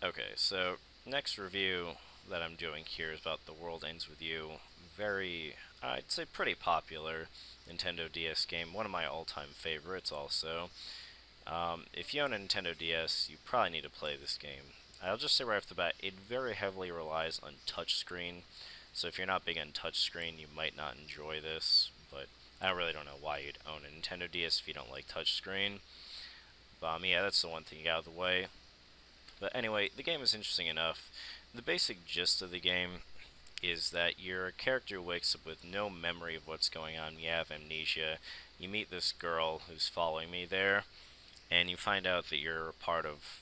Okay, so next review that I'm doing here is about The World Ends With You. Very, I'd say pretty popular Nintendo DS game. One of my all-time favorites also. If you own a Nintendo DS, you probably need to play this game. I'll just say right off the bat, it very heavily relies on touchscreen. So if you're not big on touchscreen, you might not enjoy this. But I really don't know why you'd own a Nintendo DS if you don't like touchscreen. But yeah, that's the one thing you got out of the way. But anyway, the game is interesting enough. The basic gist of the game is that your character wakes up with no memory of what's going on. You have amnesia. You meet this girl who's following me there, and you find out that you're a part of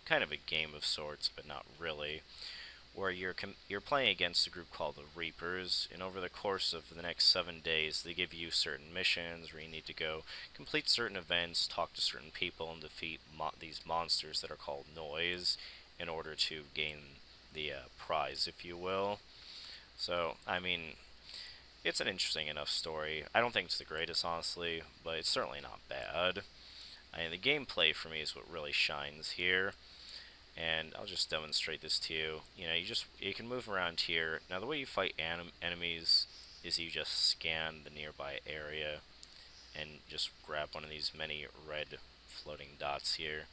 kind of a game of sorts, but not really, where you're playing against a group called the Reapers, and over the course of the next 7 days, they give you certain missions where you need to go complete certain events, talk to certain people, and defeat these monsters that are called Noise in order to gain the prize, if you will. So, I mean, it's an interesting enough story. I don't think it's the greatest, honestly, but it's certainly not bad. I mean, the gameplay for me is what really shines here, and I'll just demonstrate this to you. You know, you can move around here. Now, the way you fight enemies is you just scan the nearby area and just grab one of these many red floating dots here,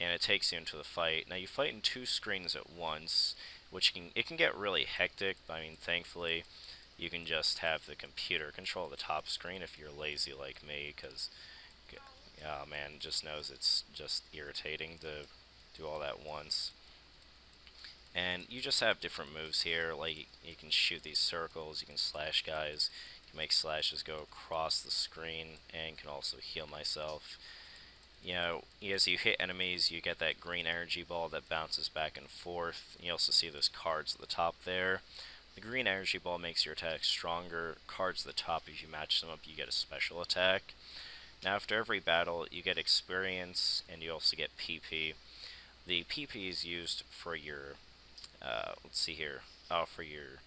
and it takes you into the fight. Now, you fight in two screens at once, which can get really hectic. I mean, thankfully, you can just have the computer control the top screen if you're lazy like me, because oh man, just knows it's just irritating to do all that once. And you just have different moves here, like you can shoot these circles, you can slash guys, you can make slashes go across the screen, and can also heal myself. You know, as you hit enemies, you get that green energy ball that bounces back and forth. You also see those cards at the top there. The green energy ball makes your attack stronger. Cards at the top, if you match them up, you get a special attack. Now, after every battle, you get experience, and you also get PP. The PP is used for your, let's see here, for your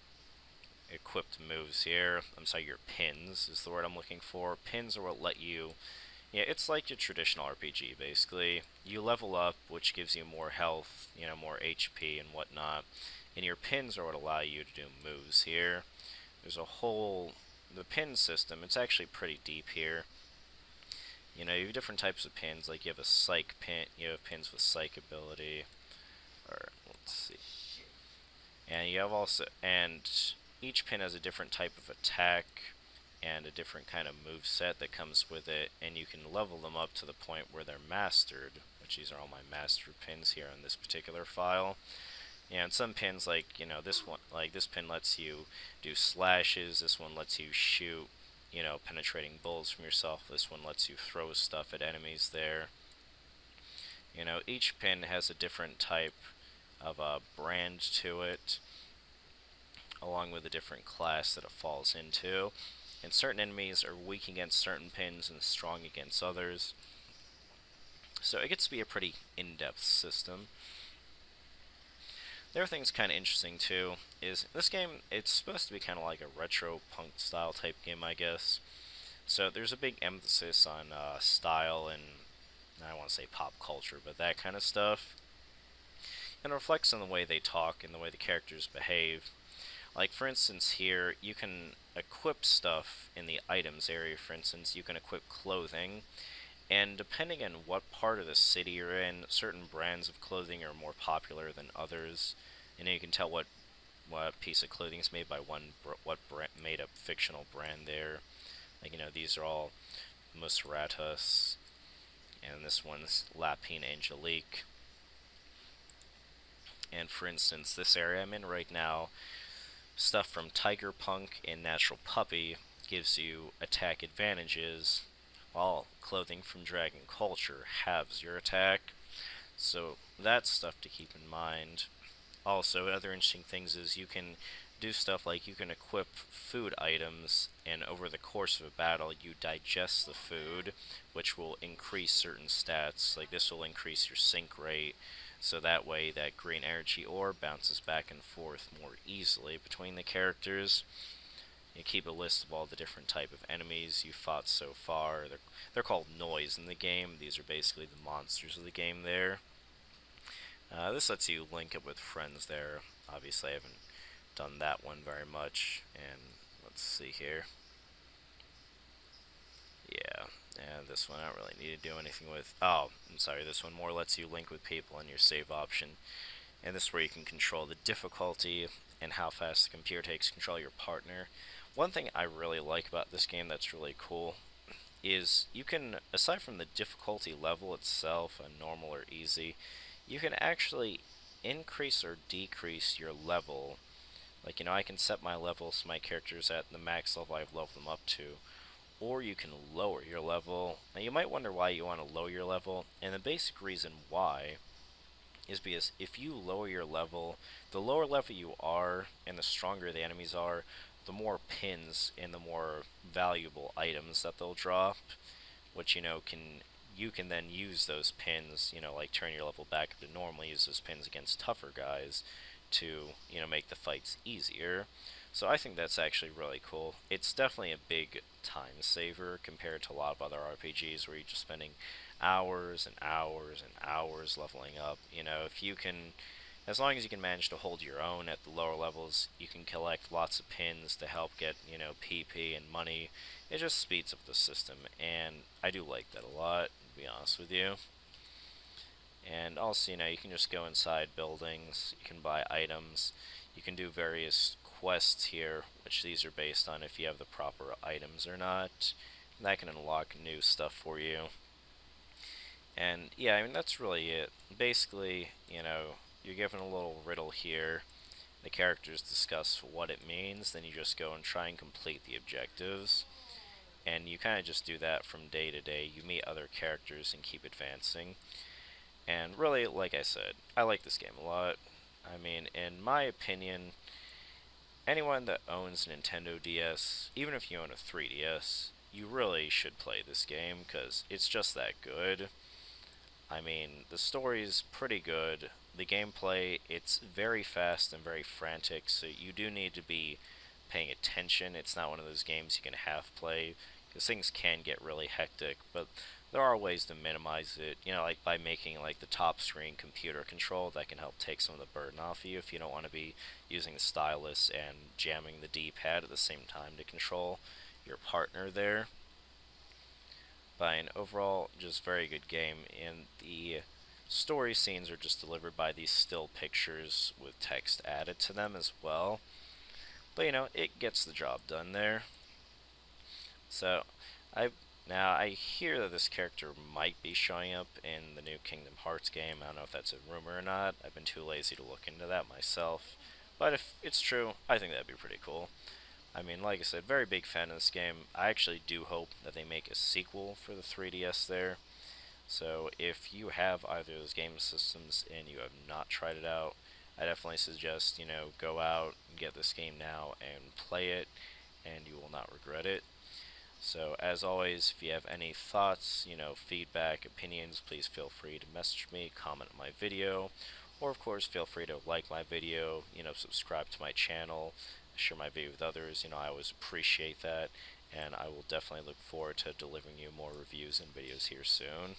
equipped moves here. I'm sorry, your pins is the word I'm looking for. Pins are what let you, yeah, it's like your traditional RPG, basically. You level up, which gives you more health, you know, more HP and whatnot. And your pins are what allow you to do moves here. There's a whole, the pin system, it's actually pretty deep here. You know, you have different types of pins, like you have a psych pin, you have pins with psych ability, or let's see. And you have also, and each pin has a different type of attack and a different kind of move set that comes with it, and you can level them up to the point where they're mastered, which these are all my mastered pins here on this particular file. Yeah, and some pins, like, you know, this one, like this pin lets you do slashes, this one lets you shoot, you know, penetrating bullets from yourself, this one lets you throw stuff at enemies there. You know, each pin has a different type of brand to it, along with a different class that it falls into. And certain enemies are weak against certain pins and strong against others. So it gets to be a pretty in-depth system. The other thing that's kind of interesting too is this game, it's supposed to be kind of like a retro punk style type game, I guess. So there's a big emphasis on style and, I don't want to say pop culture, but that kind of stuff. And it reflects on the way they talk and the way the characters behave. Like, for instance, here, you can equip stuff in the items area. For instance, you can equip clothing, and depending on what part of the city you're in, certain brands of clothing are more popular than others. And you can tell what piece of clothing is made by what made up fictional brand there. Like, you know, these are all Musaratus, and this one's Lapine Angelique. And for instance, this area I'm in right now, stuff from Tiger Punk and Natural Puppy gives you attack advantages, while clothing from Dragon Culture halves your attack. So that's stuff to keep in mind. Also, other interesting things is you can do stuff like you can equip food items, and over the course of a battle, you digest the food, which will increase certain stats. Like this will increase your sync rate, so that way that green energy orb bounces back and forth more easily between the characters. You keep a list of all the different type of enemies you fought so far. They're called Noise in the game. These are basically the monsters of the game there. This lets you link up with friends there. Obviously, I haven't done that one very much. And let's see here. Yeah, and this one I don't really need to do anything with. Oh, I'm sorry, this one more lets you link with people in your save option. And this is where you can control the difficulty and how fast the computer takes control of your partner. One thing I really like about this game that's really cool is you can, aside from the difficulty level itself, normal or easy, you can actually increase or decrease your level. Like, I can set my levels so my character's at the max level I've leveled them up to, or you can lower your level. Now, you might wonder why you want to lower your level, and the basic reason why is because if you lower your level, the lower level you are and the stronger the enemies are, the more pins and the more valuable items that they'll drop, which you can then use those pins, like turn your level back up to normal, use those pins against tougher guys to, make the fights easier. So I think that's actually really cool. It's definitely a big time saver compared to a lot of other RPGs where you're just spending hours and hours and hours leveling up. If you can, as long as you can manage to hold your own at the lower levels, you can collect lots of pins to help get, PP and money. It just speeds up the system, and I do like that a lot, to be honest with you. And also, you can just go inside buildings, you can buy items, you can do various quests here, which these are based on if you have the proper items or not. And that can unlock new stuff for you. And yeah, I mean, that's really it. Basically, you're given a little riddle here. The characters discuss what it means, then you just go and try and complete the objectives. And you kind of just do that from day to day. You meet other characters and keep advancing. And really, like I said, I like this game a lot. I mean, in my opinion, anyone that owns a Nintendo DS, even if you own a 3DS, you really should play this game because it's just that good. I mean, the story's pretty good. The gameplay, it's very fast and very frantic, so you do need to be paying attention. It's not one of those games you can half play, because things can get really hectic, but there are ways to minimize it, like by making like the top screen computer control. That can help take some of the burden off of you if you don't want to be using the stylus and jamming the D-pad at the same time to control your partner there. By an overall, just very good game, and the story scenes are just delivered by these still pictures with text added to them as well. But it gets the job done there. So, I now I hear that this character might be showing up in the new Kingdom Hearts game. I don't know if that's a rumor or not. I've been too lazy to look into that myself. But if it's true, I think that'd be pretty cool. I mean, like I said, very big fan of this game. I actually do hope that they make a sequel for the 3DS there. So if you have either of those game systems and you have not tried it out, I definitely suggest, go out and get this game now and play it, and you will not regret it. So as always, if you have any thoughts, feedback, opinions, please feel free to message me, comment on my video, or of course feel free to like my video, subscribe to my channel, share my video with others. I always appreciate that, and I will definitely look forward to delivering you more reviews and videos here soon.